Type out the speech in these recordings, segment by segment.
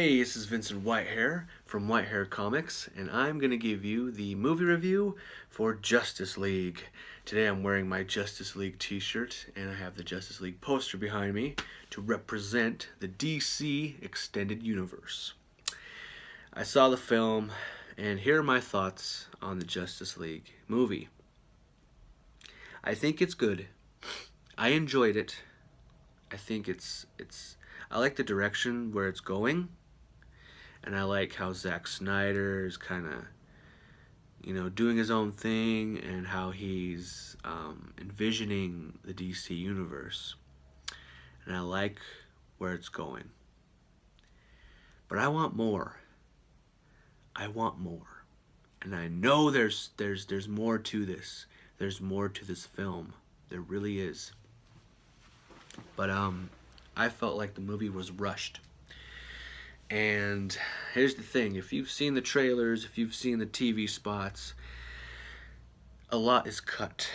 Hey, this is Vincent Whitehair from Whitehair Comics, and I'm going to give you the movie review for Justice League. Today I'm wearing my Justice League t-shirt, and I have the Justice League poster behind me to represent the DC Extended Universe. I saw the film, and here are my thoughts on the Justice League movie. I think it's good. I enjoyed it. I think I like the direction where it's going, and I like how Zack Snyder is kind of, doing his own thing, and how he's envisioning the DC universe, and I like where it's going. But I want more. I want more, and I know there's more to this. There's more to this film. There really is. But I felt like the movie was rushed. And here's the thing, if you've seen the trailers, if you've seen the TV spots, a lot is cut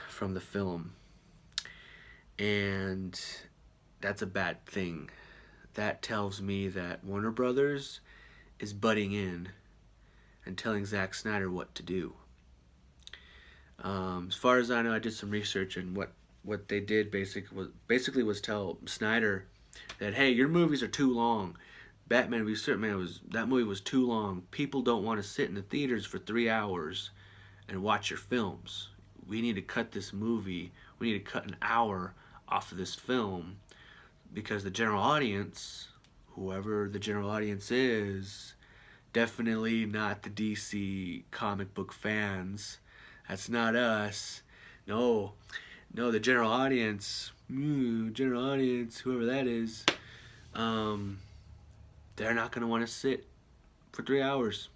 from the film. And that's a bad thing. That tells me that Warner Brothers is butting in and telling Zack Snyder what to do. As far as I know, I did some research, and what they did basically was tell Snyder that, hey, your movies are too long. Batman v Superman that movie was too long. People don't want to sit in the theaters for 3 hours and watch your films. We need to cut this movie. We need to cut an hour off of this film, because the general audience, whoever the general audience is, definitely not the DC comic book fans. That's not us. No, the general audience, whoever that is, they're not going to want to sit for 3 hours.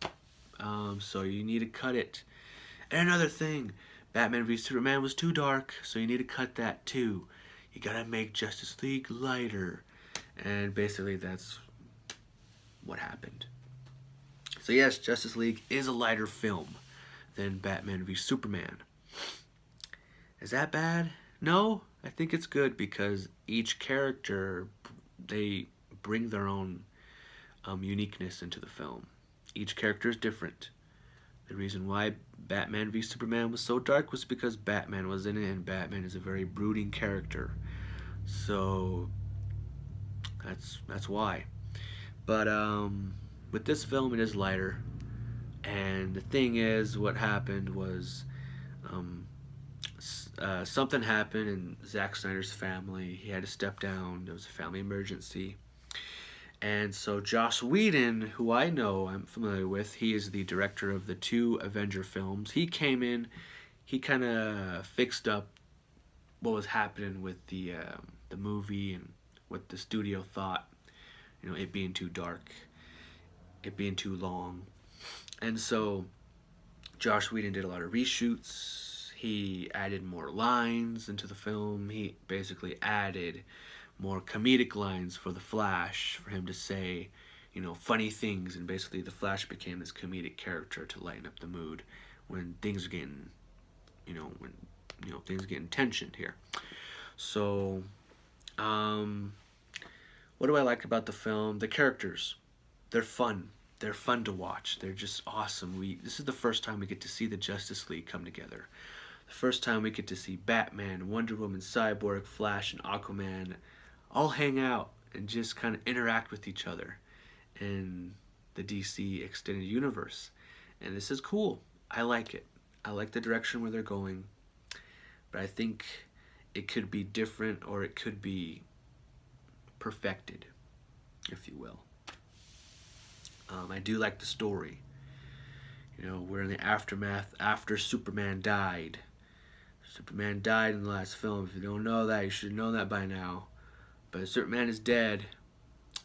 So you need to cut it. And another thing, Batman v Superman was too dark, so you need to cut that too. You gotta make Justice League lighter. And basically that's what happened. So yes, Justice League is a lighter film than Batman v Superman. Is that bad? No, I think it's good, because each character, they bring their own uniqueness into the film. Each character is different. The reason why Batman v Superman was so dark was because Batman was in it, and Batman is a very brooding character. So that's why. But with this film, it is lighter. And the thing is, what happened was something happened in Zack Snyder's family. He had to step down. There was a family emergency. And so Joss Whedon, who I'm familiar with, he is the director of the 2 Avenger films. He came in, he kind of fixed up what was happening with the movie, and what the studio thought, it being too dark, it being too long. And so Joss Whedon did a lot of reshoots. He added more lines into the film. He basically added more comedic lines for the Flash, for him to say, funny things, and basically the Flash became this comedic character to lighten up the mood when things are getting, things are getting tensioned here. So, what do I like about the film? The characters, they're fun. They're fun to watch. They're just awesome. This is the first time we get to see the Justice League come together. The first time we get to see Batman, Wonder Woman, Cyborg, Flash, and Aquaman all hang out and just kind of interact with each other in the DC Extended Universe. And this is cool. I like it. I like the direction where they're going. But I think it could be different, or it could be perfected, if you will. I do like the story. We're in the aftermath after Superman died. Superman died in the last film. If you don't know that, you should know that by now. But Superman is dead,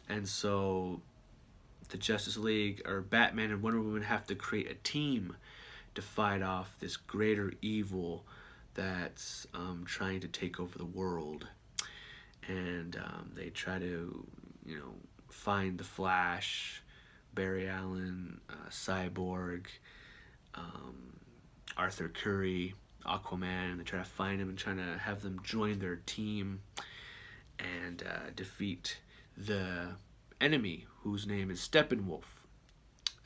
and so the Justice League, or Batman and Wonder Woman, have to create a team to fight off this greater evil that's trying to take over the world. And they try to, find the Flash, Barry Allen, Cyborg, Arthur Curry, Aquaman, and they try to find him and trying to have them join their team and defeat the enemy whose name is Steppenwolf.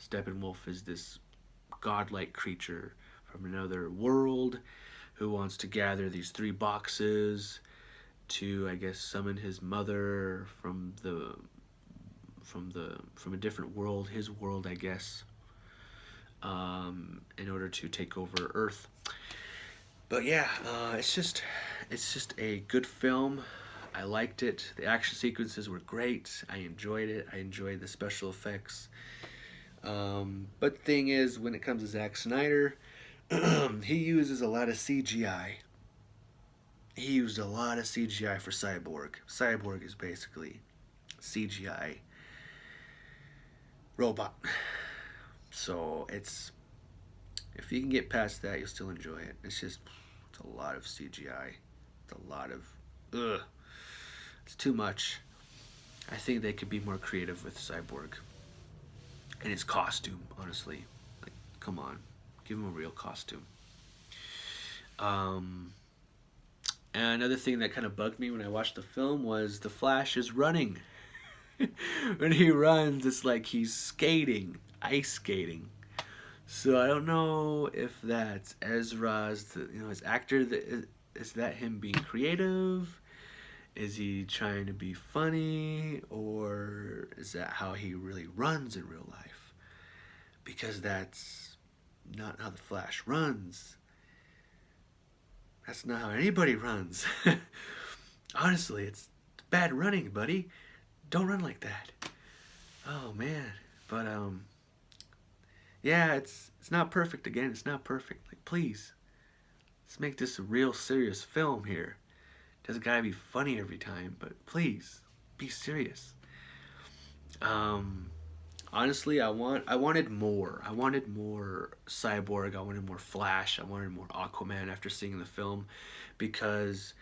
Steppenwolf is this godlike creature from another world who wants to gather these 3 boxes to, I guess, summon his mother from a different world, his world, I guess, in order to take over Earth. But yeah, it's just a good film. I liked it. The action sequences were great. I enjoyed it. I enjoyed the special effects. But the thing is, when it comes to Zack Snyder, he uses a lot of CGI. He used a lot of CGI for Cyborg. Cyborg is basically CGI robot. So it's, if you can get past that, you'll still enjoy it. It's a lot of CGI. It's a lot of, it's too much. I think they could be more creative with Cyborg and his costume, honestly. Like, come on, give him a real costume. And another thing that kind of bugged me when I watched the film was the Flash is running. When he runs, it's like he's skating, ice skating. So I don't know if that's Ezra's, his actor. Is that him being creative? Is he trying to be funny, or is that how he really runs in real life? Because that's not how the Flash runs. That's not how anybody runs. Honestly, it's bad running, buddy. Don't run like that. Oh man. But yeah, it's not perfect again. It's not perfect. Like, please, let's make this a real serious film here. Doesn't gotta be funny every time, but please be serious. Honestly, I wanted more. I wanted more Cyborg. I wanted more Flash. I wanted more Aquaman after seeing the film, because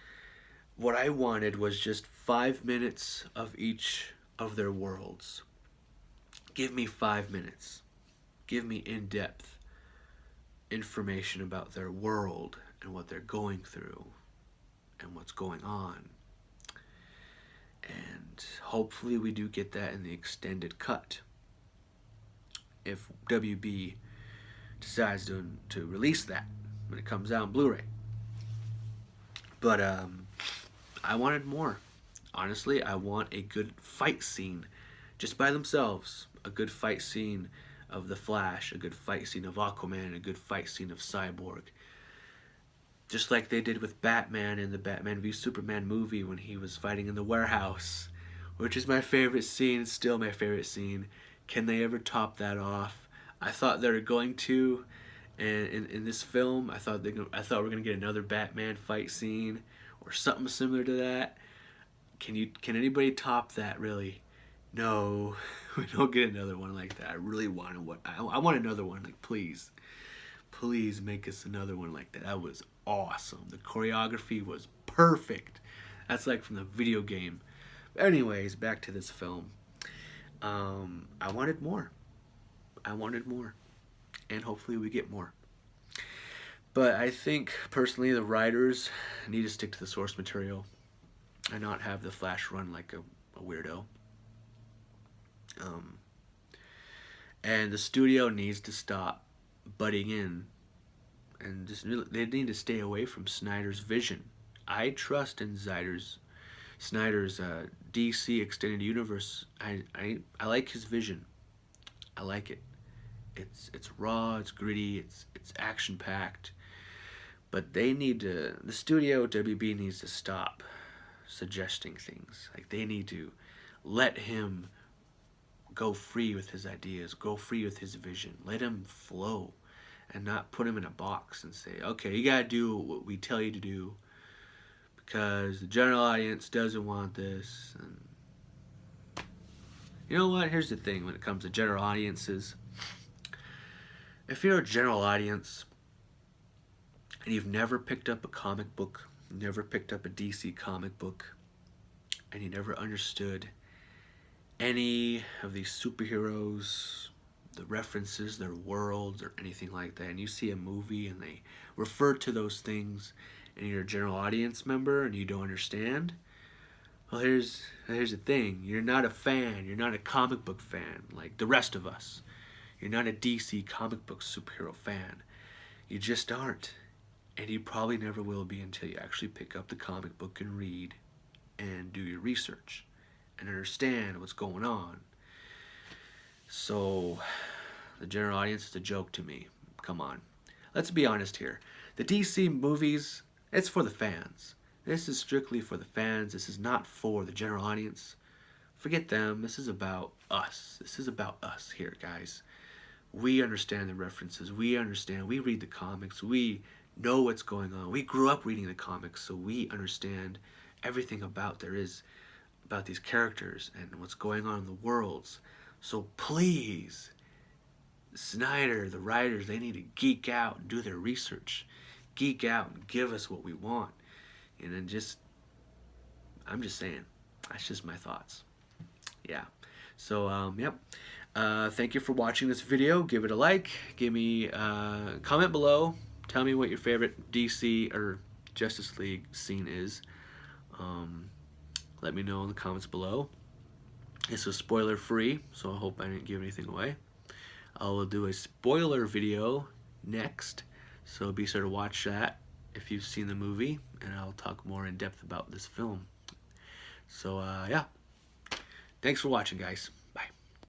what I wanted was just 5 minutes of each of their worlds. Give me 5 minutes. Give me in-depth information about their world and what they're going through and what's going on. And hopefully we do get that in the extended cut, if WB decides to release that when it comes out on Blu-ray. But I wanted more. Honestly, I want a good fight scene just by themselves. A good fight scene of the Flash, a good fight scene of Aquaman, a good fight scene of Cyborg. Just like they did with Batman in the Batman v Superman movie when he was fighting in the warehouse, which is my favorite scene, still my favorite scene. Can they ever top that off? I thought they were going to, and in this film, I thought we were gonna get another Batman fight scene or something similar to that. Can anybody top that, really? No, we don't get another one like that. I really want one. I want another one. Like, please make us another one like that. That was awesome. The choreography was perfect. That's like from the video game. But anyways, back to this film. I wanted more. And hopefully we get more. But I think, personally, the writers need to stick to the source material and not have the Flash run like a weirdo. And the studio needs to stop butting in, and they need to stay away from Snyder's vision. I trust in Snyder's DC Extended Universe. I like his vision. I like it. It's raw, it's gritty, it's action packed. But the studio, WB, needs to stop suggesting things. Like, they need to let him go free with his ideas, go free with his vision. Let him flow, and not put him in a box and say, okay, you gotta do what we tell you to do because the general audience doesn't want this. And you know what? Here's the thing when it comes to general audiences. If you're a general audience and you've never picked up a comic book, never picked up a DC comic book, and you never understood any of these superheroes, the references, their worlds, or anything like that, and you see a movie and they refer to those things, and you're a general audience member and you don't understand, Well, here's the thing. You're not a fan. You're not a comic book fan like the rest of us. You're not a DC comic book superhero fan. You just aren't. And you probably never will be until you actually pick up the comic book and read and do your research and understand what's going on. So, the general audience is a joke to me. Come on. Let's be honest here. The DC movies, it's for the fans. This is strictly for the fans. This is not for the general audience. Forget them. This is about us. This is about us here, guys. We understand the references. We understand. We read the comics. We know what's going on. We grew up reading the comics, so we understand everything about there is about these characters and what's going on in the worlds. So please, Snyder, the writers, they need to geek out and do their research. Geek out and give us what we want. And then I'm just saying, that's just my thoughts. Yeah. So, yep. Thank you for watching this video. Give it a like. Give me a comment below. Tell me what your favorite DC or Justice League scene is. Let me know in the comments below. This is spoiler free, so I hope I didn't give anything away. I will do a spoiler video next, so be sure to watch that if you've seen the movie, and I'll talk more in depth about this film. So, yeah. Thanks for watching, guys.